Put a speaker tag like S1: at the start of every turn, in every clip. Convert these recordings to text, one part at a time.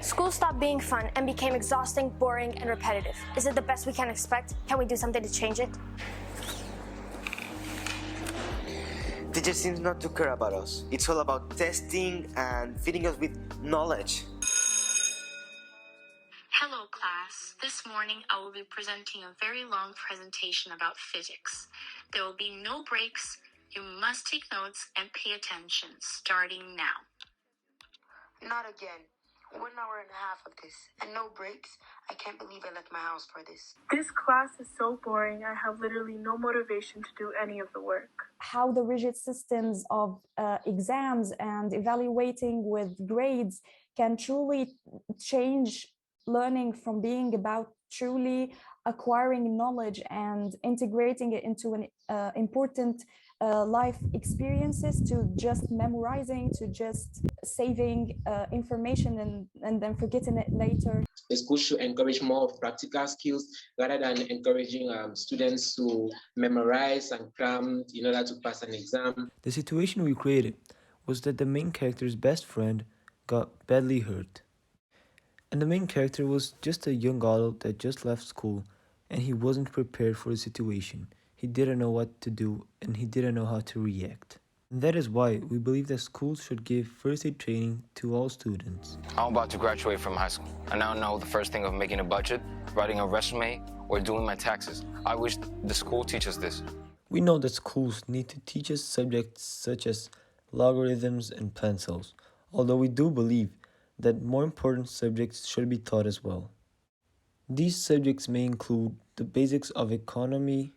S1: School stopped being fun and became exhausting, boring, and repetitive. Is it the best we can expect? Can we do something to change it?
S2: Teachers seem not to care about us. It's all about testing and feeding us with knowledge.
S3: Hello class. This morning I will be presenting a very long presentation about physics. There will be no breaks. You must take notes and pay attention, starting now.
S4: Not again. 1 hour and a half of this, and no breaks. I can't believe I left my house for this.
S5: This class is so boring. I have literally no motivation to do any of the work.
S6: How the rigid systems of exams and evaluating with grades can truly change learning from being about truly acquiring knowledge and integrating it into an important life experiences, to just memorizing, to just saving information and then forgetting it later.
S7: The school should encourage more of practical skills rather than encouraging students to memorize and cram in order to pass an exam.
S8: The situation we created was that the main character's best friend got badly hurt. And the main character was just a young adult that just left school, and he wasn't prepared for the situation. He didn't know what to do, and he didn't know how to react. And that is why we believe that schools should give first aid training to all students.
S9: I'm about to graduate from high school. I now know the first thing of making a budget, writing a resume, or doing my taxes. I wish the school teaches this.
S8: We know that schools need to teach us subjects such as logarithms and pencils, although we do believe that more important subjects should be taught as well. These subjects may include the basics of economy,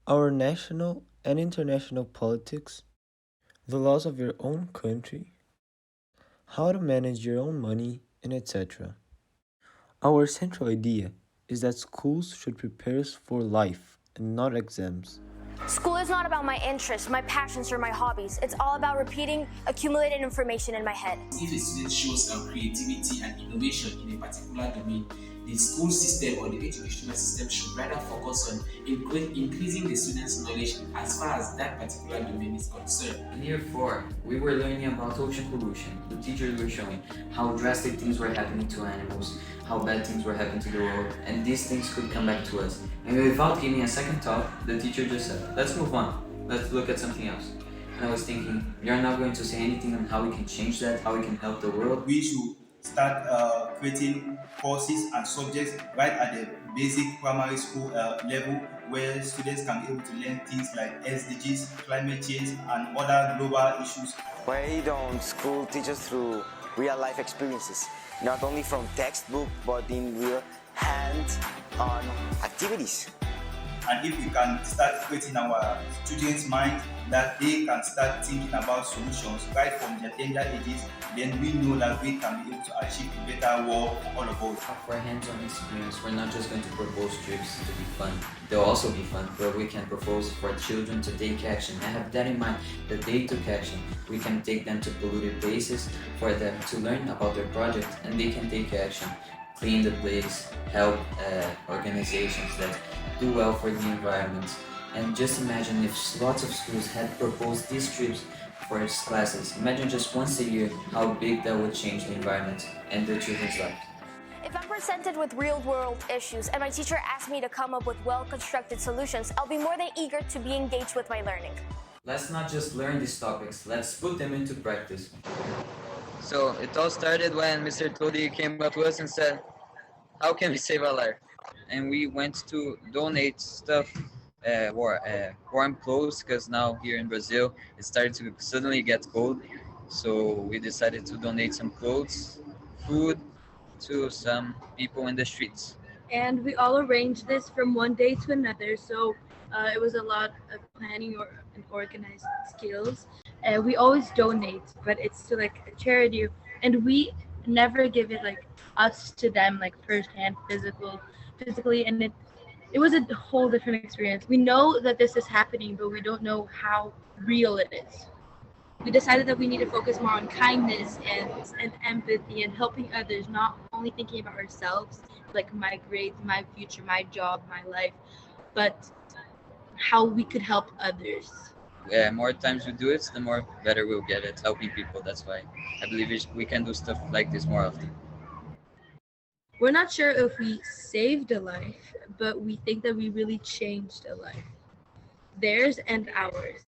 S8: our national and international politics, the laws of your own country, how to manage your own money, and etc. Our central idea is that schools should prepare us for life and not exams.
S1: School is not about my interests, my passions, or my hobbies. It's all about repeating accumulated information in my head.
S10: If a student shows creativity and innovation in a particular domain, the school system or the educational system should rather focus on increasing the student's knowledge as far as that particular domain is concerned.
S11: In year 4, we were learning about ocean pollution. The teachers were showing how drastic things were happening to animals, how bad things were happening to the world, and these things could come back to us. And without giving a second thought, the teacher just said, let's move on, let's look at something else. And I was thinking, you're not going to say anything on how we can change that, how we can help the world.
S12: We should start creating courses and subjects right at the basic primary school level, where students can be able to learn things like SDGs, climate change, and other global issues.
S2: Why don't school teach us through real-life experiences, not only from textbook, but in real hands-on activities?
S12: And if we can start creating our students' mind that they can start thinking about solutions right from their tender ages, then we know that we can be able to achieve a better world for all of us.
S11: For hands-on experience, we're not just going to propose trips to be fun. They'll also be fun, but we can propose for children to take action. I have that in mind, that they took action. We can take them to polluted places for them to learn about their project, and they can take action. Clean the place, help organizations that do well for the environment. And just imagine if lots of schools had proposed these trips for its classes. Imagine just once a year how big that would change the environment and the children's lives.
S1: If I'm presented with real-world issues and my teacher asks me to come up with well-constructed solutions, I'll be more than eager to be engaged with my learning.
S11: Let's not just learn these topics, let's put them into practice.
S13: So it all started when Mr. Todi came up to us and said, how can we save our life? And we went to donate stuff, warm clothes, because now here in Brazil it started to suddenly get cold. So we decided to donate some clothes, food to some people in the streets.
S14: And we all arranged this from one day to another, so it was a lot of planning and organized skills. We always donate, but it's to like a charity, and we never give it like us to them, like firsthand, physically, and it was a whole different experience. We know that this is happening, but we don't know how real it is. We decided that we need to focus more on kindness and empathy and helping others, not only thinking about ourselves, like my grades, my future, my job, my life, but how we could help others.
S13: Yeah, more times we do it, the more better we'll get at helping people. That's why I believe we can do stuff like this more often.
S14: We're not sure if we saved a life, but we think that we really changed a life, theirs and ours.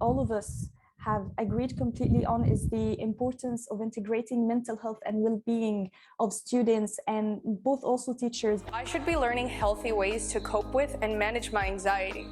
S6: All of us have agreed completely on is the importance of integrating mental health and well-being of students and both also teachers.
S15: I should be learning healthy ways to cope with and manage my anxiety.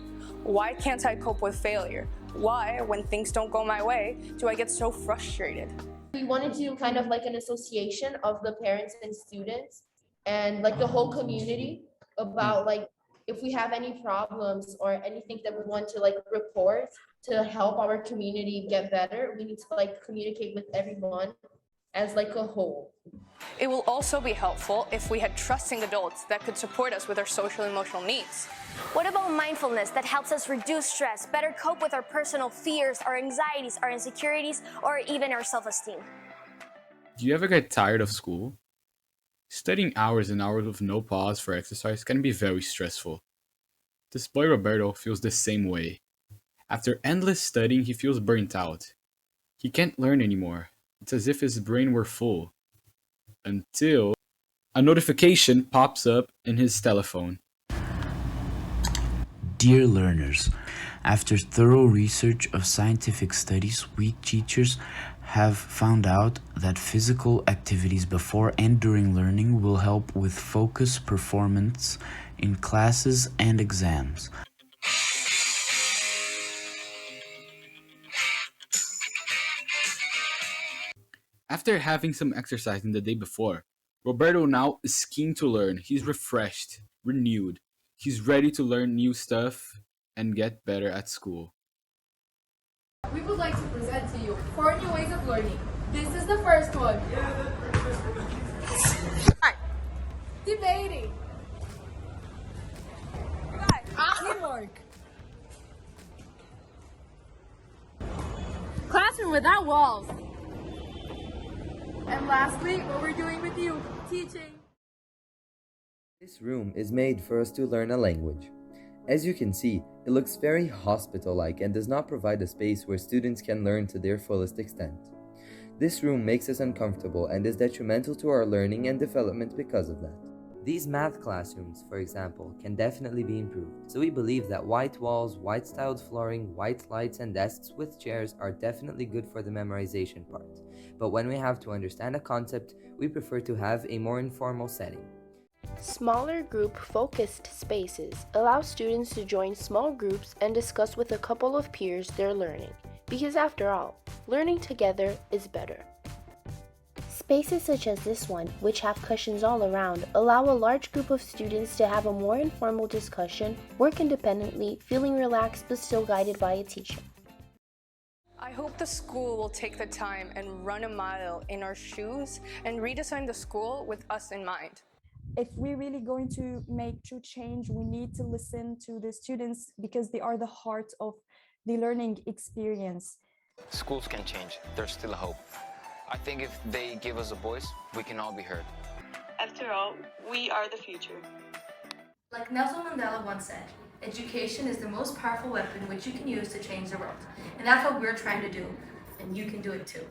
S15: Why can't I cope with failure? Why, when things don't go my way, do I get so frustrated?
S16: We want to do kind of like an association of the parents and students and like the whole community about like if we have any problems or anything that we want to like report to help our community get better, we need to like communicate with everyone as like a whole.
S15: It will also be helpful if we had trusting adults that could support us with our social emotional needs.
S1: What about mindfulness that helps us reduce stress, better cope with our personal fears, our anxieties, our insecurities, or even our self-esteem?
S17: Do you ever get tired of school? Studying hours and hours with no pause for exercise can be very stressful. This boy Roberto feels the same way. After endless studying, he feels burnt out. He can't learn anymore. It's as if his brain were full. Until a notification pops up in his telephone.
S18: Dear learners, after thorough research of scientific studies, we teachers have found out that physical activities before and during learning will help with focus, performance in classes and exams.
S17: After having some exercise in the day before, Roberto now is keen to learn. He's refreshed, renewed. He's ready to learn new stuff and get better at school.
S19: We would like to present to you 4 new ways of learning. This is the first one. Debating. Teamwork. Classroom without walls. And lastly, what we're doing with you, teaching.
S20: This room is made for us to learn a language. As you can see, it looks very hospital-like and does not provide a space where students can learn to their fullest extent. This room makes us uncomfortable and is detrimental to our learning and development because of that. These math classrooms, for example, can definitely be improved, so we believe that white walls, white-styled flooring, white lights and desks with chairs are definitely good for the memorization part. But when we have to understand a concept, we prefer to have a more informal setting.
S21: Smaller group-focused spaces allow students to join small groups and discuss with a couple of peers their learning, because after all, learning together is better.
S3: Spaces such as this one, which have cushions all around, allow a large group of students to have a more informal discussion, work independently, feeling relaxed but still guided by a teacher.
S15: I hope the school will take the time and run a mile in our shoes and redesign the school with us in mind.
S6: If we're really going to make true change, we need to listen to the students because they are the heart of the learning experience.
S9: Schools can change. There's still a hope. I think if they give us a voice, we can all be heard.
S22: After all, we are the future.
S23: Like Nelson Mandela once said, education is the most powerful weapon which you can use to change the world. And that's what we're trying to do, and you can do it too.